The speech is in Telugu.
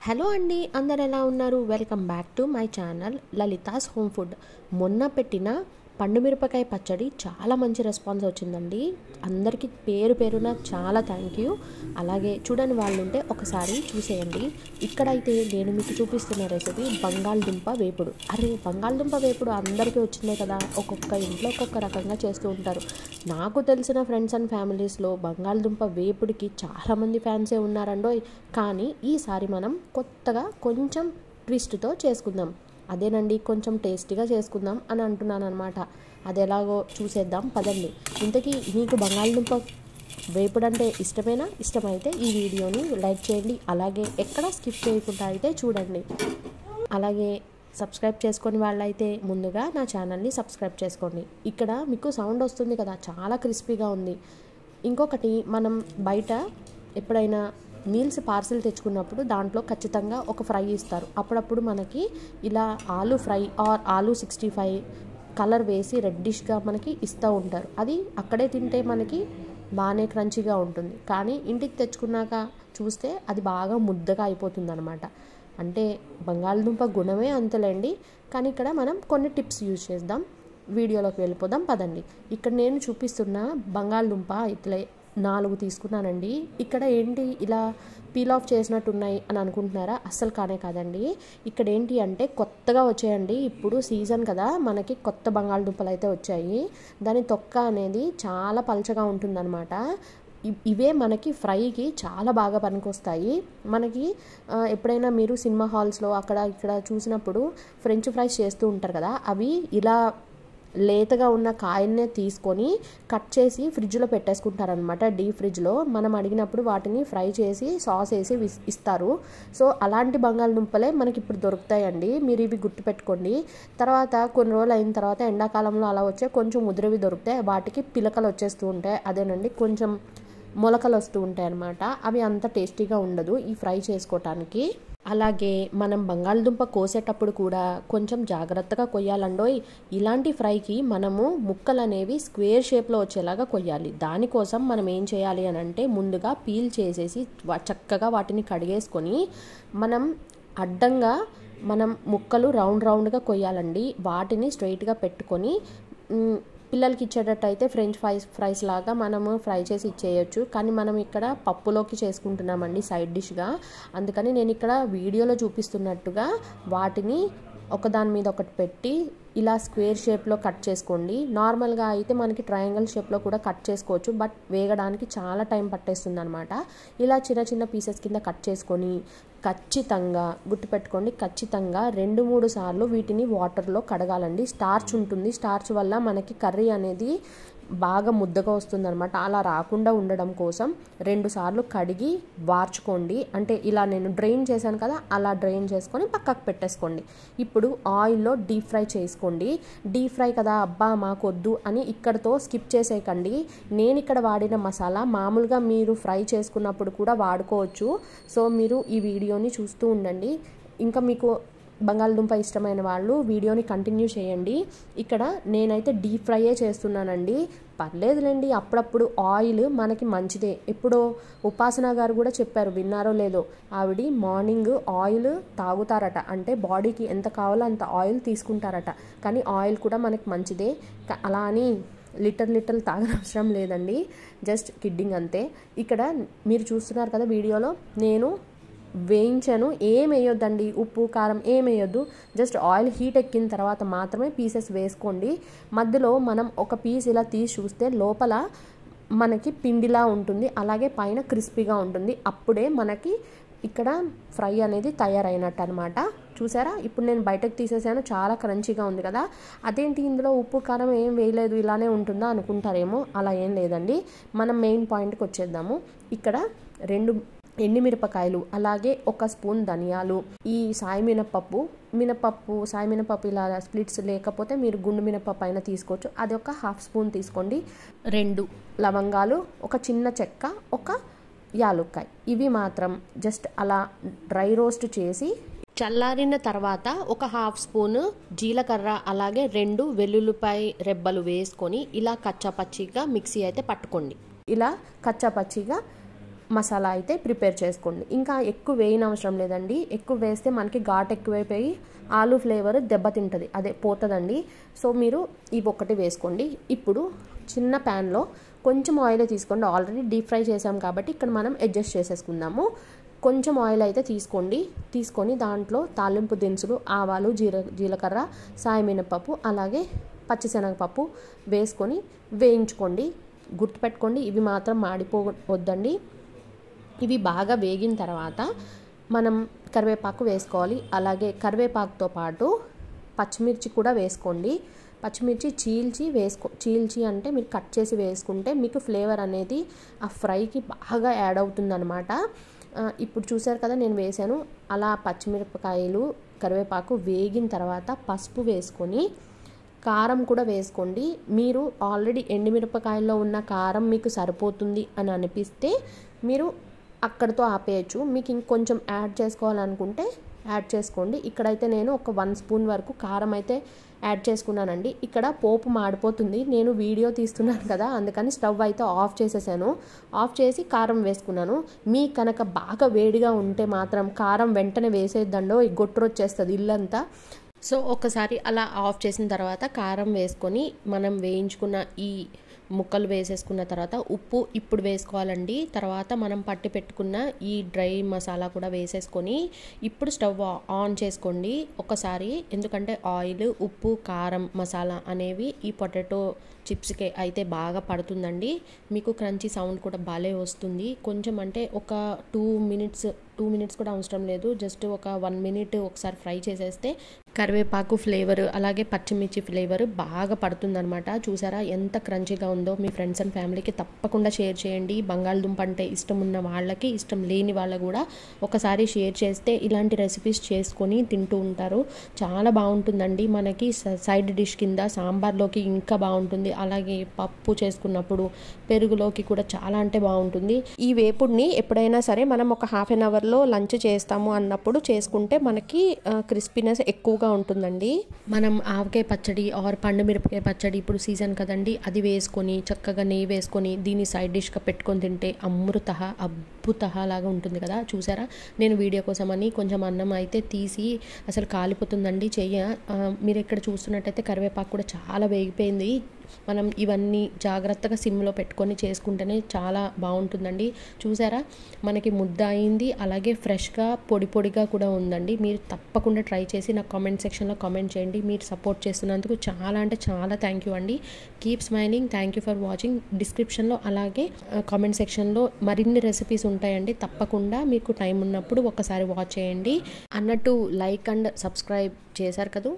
హలో అండి, అందరు ఎలా ఉన్నారు? Welcome back to my channel Lalitha's home food. మొన్న పెట్టిన పండు మిరపకాయ పచ్చడి చాలా మంచి రెస్పాన్స్ వచ్చిందండి. అందరికీ పేరు పేరున చాలా థ్యాంక్ యూ. అలాగే చూడని వాళ్ళు ఉంటే ఒకసారి చూసేయండి. ఇక్కడైతే నేను మీకు చూపిస్తున్న రెసిపీ బంగాళదుంప వేపుడు. అరే, బంగాళదుంప వేపుడు అందరికీ వచ్చిందే కదా, ఒక్కొక్క ఇంట్లో ఒక్కొక్క రకంగా చేస్తూ ఉంటారు. నాకు తెలిసిన ఫ్రెండ్స్ అండ్ ఫ్యామిలీస్లో బంగాళదుంప వేపుడికి చాలామంది ఫ్యాన్సే ఉన్నారండోయ్. కానీ ఈసారి మనం కొత్తగా కొంచెం ట్విస్ట్తో చేసుకుందాం. అదేనండి, కొంచెం టేస్టీగా చేసుకుందాం అని అంటున్నాను అనమాట. అది ఎలాగో చూసేద్దాం పదండి. ఇంతకీ మీకు బంగాళదుంప వేపుడు అంటే ఇష్టమేనా? ఇష్టమైతే ఈ వీడియోని లైక్ చేయండి. అలాగే ఎక్కడ స్కిప్ చేయకుండా అయితే చూడండి. అలాగే సబ్స్క్రైబ్ చేసుకొని వాళ్ళైతే ముందుగా నా ఛానల్ని సబ్స్క్రైబ్ చేసుకోండి. ఇక్కడ మీకు సౌండ్ వస్తుంది కదా, చాలా క్రిస్పీగా ఉంది. ఇంకొకటి, మనం బయట ఎప్పుడైనా మీల్స్ పార్సిల్ తెచ్చుకున్నప్పుడు దాంట్లో ఖచ్చితంగా ఒక ఫ్రై ఇస్తారు. అప్పుడప్పుడు మనకి ఇలా aloo fry or aloo 65 colour వేసి రెడ్డిష్గా మనకి ఇస్తూ ఉంటారు. అది అక్కడే తింటే మనకి బాగానే క్రంచీగా ఉంటుంది. కానీ ఇంటికి తెచ్చుకున్నాక చూస్తే అది బాగా ముద్దగా అయిపోతుంది అనమాట. అంటే బంగాళదుంప గుణమే అంతలేండి. కానీ ఇక్కడ మనం కొన్ని టిప్స్ యూజ్ చేద్దాం. వీడియోలోకి వెళ్ళిపోదాం పదండి. ఇక్కడ నేను చూపిస్తున్న బంగాళదుంప ఇట్లా 4 తీసుకున్నానండి. ఇక్కడ ఏంటి ఇలా పీల్ ఆఫ్ చేసినట్టు ఉన్నాయి అని అనుకుంటున్నారా? అస్సలు కానే కాదండి. ఇక్కడ ఏంటి అంటే కొత్తగా వచ్చాయండి. ఇప్పుడు సీజన్ కదా, మనకి కొత్త బంగాళదుంపలు అయితే వచ్చాయి. దాని తొక్క అనేది చాలా పలచగా ఉంటుందన్నమాట. ఇవే మనకి ఫ్రైకి చాలా బాగా పనికొస్తాయి. మనకి ఎప్పుడైనా మీరు సినిమా హాల్స్లో అక్కడ ఇక్కడ చూసినప్పుడు ఫ్రెంచ్ ఫ్రైస్ చేస్తూ ఉంటారు కదా, అవి ఇలా లేతగా ఉన్న కాయన్నే తీసుకొని కట్ చేసి ఫ్రిడ్జ్లో పెట్టేసుకుంటారనమాట. డీప్ ఫ్రిడ్జ్లో మనం అడిగినప్పుడు వాటిని ఫ్రై చేసి సాస్ వేసి ఇస్తారు. సో అలాంటి బంగాళదుంపలే మనకి ఇప్పుడు దొరుకుతాయండి. మీరు ఇవి గుర్తుపెట్టుకోండి. తర్వాత కొన్ని రోజులు అయిన తర్వాత ఎండాకాలంలో అలా వచ్చే కొంచెం ముదిరివి దొరుకుతాయి. వాటికి పిలకలు వచ్చేస్తూ ఉంటాయి. అదేనండి, కొంచెం మొలకలు వస్తూ ఉంటాయి అన్నమాట. అవి అంత టేస్టీగా ఉండదు ఈ ఫ్రై చేసుకోవటానికి. అలాగే మనం బంగాళదుంప కోసేటప్పుడు కూడా కొంచెం జాగ్రత్తగా కొయ్యాలండోయ్. ఇలాంటి ఫ్రైకి మనము ముక్కలు అనేవి స్క్వేర్ షేప్లో వచ్చేలాగా కొయ్యాలి. దానికోసం మనం ఏం చేయాలి అని అంటే, ముందుగా పీల్ చేసేసి చక్కగా వాటిని కడిగేసుకొని మనం అడ్డంగా ముక్కలు రౌండ్గా కొయ్యాలండి. వాటిని స్ట్రైట్గా పెట్టుకొని పిల్లలకి ఇచ్చేటట్టు అయితే ఫ్రెంచ్ ఫ్రైస్ లాగా మనము ఫ్రై చేసి ఇచ్చేయచ్చు. కానీ మనం ఇక్కడ పప్పులోకి చేసుకుంటున్నామండి సైడ్ డిష్గా. అందుకని నేను ఇక్కడ వీడియోలో చూపిస్తున్నట్టుగా వాటిని ఒకదాని మీద ఒకటి పెట్టి ఇలా స్క్వేర్ షేప్లో కట్ చేసుకోండి. నార్మల్గా అయితే మనకి ట్రయాంగిల్ షేప్లో కూడా కట్ చేసుకోవచ్చు, బట్ వేగడానికి చాలా టైం పట్టేస్తుంది అనమాట. ఇలా చిన్న చిన్న పీసెస్ కింద కట్ చేసుకొని ఖచ్చితంగా గుర్తుపెట్టుకోండి, ఖచ్చితంగా 2-3 సార్లు వీటిని వాటర్లో కడగాలండి. స్టార్చ్ ఉంటుంది. స్టార్చ్ వల్ల మనకి కర్రీ అనేది బాగా ముద్దగా వస్తుంది అనమాట. అలా రాకుండా ఉండడం కోసం 2 సార్లు కడిగి వార్చుకోండి. అంటే ఇలా నేను డ్రైన్ చేశాను కదా, అలా డ్రైన్ చేసుకొని పక్కకు పెట్టేసుకోండి. ఇప్పుడు ఆయిల్లో డీప్ ఫ్రై చేసుకోండి. డీప్ ఫ్రై కదా, అబ్బా మాకొద్దు అని ఇక్కడతో స్కిప్ చేసేయకండి. నేను ఇక్కడ వాడిన మసాలా మామూలుగా మీరు ఫ్రై చేసుకున్నప్పుడు కూడా వాడుకోవచ్చు. సో మీరు ఈ వీడియోని చూస్తూ ఉండండి. ఇంకా మీకు బంగాళదుంప ఇష్టమైన వాళ్ళు వీడియోని కంటిన్యూ చేయండి. ఇక్కడ నేనైతే డీప్ ఫ్రైయే చేస్తున్నానండి. పర్లేదులేండి, అప్పుడప్పుడు ఆయిల్ మనకి మంచిదే. ఎప్పుడో ఉపాసన గారు కూడా చెప్పారు, విన్నారో లేదో, ఆవిడ మార్నింగ్ ఆయిల్ తాగుతారట. అంటే బాడీకి ఎంత కావాలో అంత ఆయిల్ తీసుకుంటారట. కానీ ఆయిల్ కూడా మనకి మంచిదే. అలా అని లిటర్ తాగనవసరం లేదండి. జస్ట్ కిడ్డింగ్ అంతే. ఇక్కడ మీరు చూస్తున్నారు కదా వీడియోలో, నేను వేయించాను. ఏం వేయొద్దండి, ఉప్పు కారం ఏం వేయొద్దు. జస్ట్ ఆయిల్ హీట్ ఎక్కిన తర్వాత మాత్రమే పీసెస్ వేసుకోండి. మధ్యలో మనం ఒక పీస్ ఇలా తీసి చూస్తే లోపల మనకి పిండిలా ఉంటుంది, అలాగే పైన క్రిస్పీగా ఉంటుంది. అప్పుడే మనకి ఇక్కడ ఫ్రై అనేది తయారైనట్టు అనమాట. చూసారా, ఇప్పుడు నేను బయటకు తీసేసాను, చాలా క్రంచీగా ఉంది కదా. అదేంటి ఇందులో ఉప్పు కారం ఏం వేయలేదు, ఇలానే ఉంటుందా అనుకుంటారేమో. అలా ఏం లేదండి. మనం మెయిన్ పాయింట్కి వచ్చేద్దాము. ఇక్కడ 2 ఎండుమిరపకాయలు, అలాగే 1 స్పూన్ ధనియాలు, ఈ సాయి మినపప్పు సాయి మినపప్పు ఇలా స్ప్లిట్స్ లేకపోతే మీరు గుండు మినపప్పు అయినా తీసుకోవచ్చు. అది ఒక 1/2 స్పూన్ తీసుకోండి. 2 లవంగాలు, ఒక చిన్న చెక్క, 1 యాలుక్కాయ. ఇవి మాత్రం జస్ట్ అలా డ్రై రోస్ట్ చేసి చల్లారిన తర్వాత ఒక 1/2 స్పూన్ జీలకర్ర, అలాగే 2 వెల్లుల్లిపాయ రెబ్బలు వేసుకొని ఇలా కచ్చాపచ్చిగా మిక్సీ అయితే పట్టుకోండి. ఇలా కచ్చాపచ్చిగా మసాలా అయితే ప్రిపేర్ చేసుకోండి. ఇంకా ఎక్కువ వేయని అవసరం లేదండి. ఎక్కువ వేస్తే మనకి ఘాట్ ఎక్కువైపోయి ఆలు ఫ్లేవర్ దెబ్బతింటుంది, అదే పోతుందండి. సో మీరు ఇవి ఒకటి వేసుకోండి. ఇప్పుడు చిన్న ప్యాన్లో కొంచెం ఆయిల్ తీసుకోండి. ఆల్రెడీ డీప్ ఫ్రై చేసాం కాబట్టి ఇక్కడ మనం అడ్జస్ట్ చేసేసుకుందాము. కొంచెం ఆయిల్ అయితే తీసుకొని దాంట్లో తాలింపు దినుసులు, ఆవాలు, జీలకర్ర, సాయి మినపప్పు, అలాగే పచ్చిశనగపప్పు వేసుకొని వేయించుకోండి. గుర్తుపెట్టుకోండి, ఇవి మాత్రం మాడిపోవద్దండి. ఇవి బాగా వేగిన తర్వాత మనం కరివేపాకు వేసుకోవాలి. అలాగే కరివేపాకుతో పాటు పచ్చిమిర్చి కూడా వేసుకోండి. పచ్చిమిర్చి చీల్చి అంటే మీరు కట్ చేసి వేసుకుంటే మీకు ఫ్లేవర్ అనేది ఆ ఫ్రైకి బాగా యాడ్ అవుతుందన్నమాట. ఇప్పుడు చూసారు కదా నేను వేసాను. అలా పచ్చిమిరపకాయలు, కరివేపాకు వేగిన తర్వాత పసుపు వేసుకొని కారం కూడా వేసుకోండి. మీరు ఆల్రెడీ ఎండుమిరపకాయల్లో ఉన్న కారం మీకు సరిపోతుంది అని అనిపిస్తే మీరు అక్కడితో ఆపేయచ్చు. మీకు ఇంకొంచెం యాడ్ చేసుకోవాలనుకుంటే యాడ్ చేసుకోండి. ఇక్కడైతే నేను ఒక 1 స్పూన్ వరకు కారం అయితే యాడ్ చేసుకున్నానండి. ఇక్కడ పోపు మాడిపోతుంది, నేను వీడియో తీస్తున్నాను కదా, అందుకని స్టవ్ అయితే ఆఫ్ చేసేసాను. ఆఫ్ చేసి కారం వేసుకున్నాను. మీ కనుక బాగా వేడిగా ఉంటే మాత్రం కారం వెంటనే వేసేద్దండో గొట్టురు వచ్చేస్తుంది ఇల్లంతా. సో ఒకసారి అలా ఆఫ్ చేసిన తర్వాత కారం వేసుకొని మనం వేయించుకున్న ఈ ముక్కలు వేసేసుకున్న తర్వాత ఉప్పు ఇప్పుడు వేసుకోవాలండి. తర్వాత మనం పట్టి పెట్టుకున్న ఈ డ్రై మసాలా కూడా వేసేసుకొని ఇప్పుడు స్టవ్ ఆన్ చేసుకోండి ఒకసారి. ఎందుకంటే ఆయిల్, ఉప్పు, కారం, మసాలా అనేవి ఈ పొటాటో చిప్స్కి అయితే బాగా పడుతుందండి. మీకు క్రంచీ సౌండ్ కూడా భలే వస్తుంది. కొంచెం అంటే ఒక 2 మినిట్స్ కూడా అవసరం లేదు. జస్ట్ ఒక 1 మినిట్ ఒకసారి ఫ్రై చేసేస్తే కరివేపాకు ఫ్లేవర్ అలాగే పచ్చిమిర్చి ఫ్లేవర్ బాగా పడుతుందన్నమాట. చూసారా ఎంత క్రంచీగా ఉందో. మీ ఫ్రెండ్స్ అండ్ ఫ్యామిలీకి తప్పకుండా షేర్ చేయండి. బంగాళదుంప అంటే ఇష్టం ఉన్న వాళ్ళకి, ఇష్టం లేని వాళ్ళకు కూడా ఒకసారి షేర్ చేస్తే ఇలాంటి రెసిపీస్ చేసుకొని తింటూ ఉంటారు. చాలా బాగుంటుందండి. మనకి సైడ్ డిష్ కింద సాంబార్లోకి ఇంకా బాగుంటుంది. అలాగే పప్పు చేసుకున్నప్పుడు పెరుగులోకి కూడా చాలా అంటే బాగుంటుంది. ఈ వేపుడిని ఎప్పుడైనా సరే మనం ఒక హాఫ్ అన్ అవర్లో లంచ్ చేస్తాము అన్నప్పుడు చేసుకుంటే మనకి క్రిస్పీనెస్ ఎక్కువగా ఉంటుందండి. మనం ఆవకాయ పచ్చడి ఆర్ పండు మిరపకాయ పచ్చడి ఇప్పుడు సీజన్ కదండి, అది వేసుకొని చక్కగా నెయ్యి వేసుకొని దీన్ని సైడ్ డిష్గా పెట్టుకొని తింటే అద్భుత లాగా ఉంటుంది కదా. చూసారా, నేను వీడియో కోసమని కొంచెం అన్నం అయితే తీసి అసలు కాలిపోతుందండి చెయ్య. మీరు ఇక్కడ చూస్తున్నట్టయితే కరివేపాకు కూడా చాలా వేగిపోయింది. మనం ఇవన్నీ జాగ్రత్తగా సిమ్లో పెట్టుకొని చేసుకుంటేనే చాలా బాగుంటుందండి. చూసారా, మనకి ముద్ద అయింది, అలాగే ఫ్రెష్గా పొడిగా కూడా ఉందండి. మీరు తప్పకుండా ట్రై చేసి నాకు కామెంట్ సెక్షన్లో కామెంట్ చేయండి. మీరు సపోర్ట్ చేస్తున్నందుకు చాలా అంటే చాలా థ్యాంక్ యూ అండి. Keep smiling. Thank you for watching. డిస్క్రిప్షన్లో అలాగే కామెంట్ సెక్షన్లో మరిన్ని రెసిపీస్ ఉంటాయండి. తప్పకుండా మీకు టైం ఉన్నప్పుడు ఒకసారి వాచ్ చేయండి. అన్నట్టు లైక్ అండ్ సబ్స్క్రైబ్ చేశారు కదా.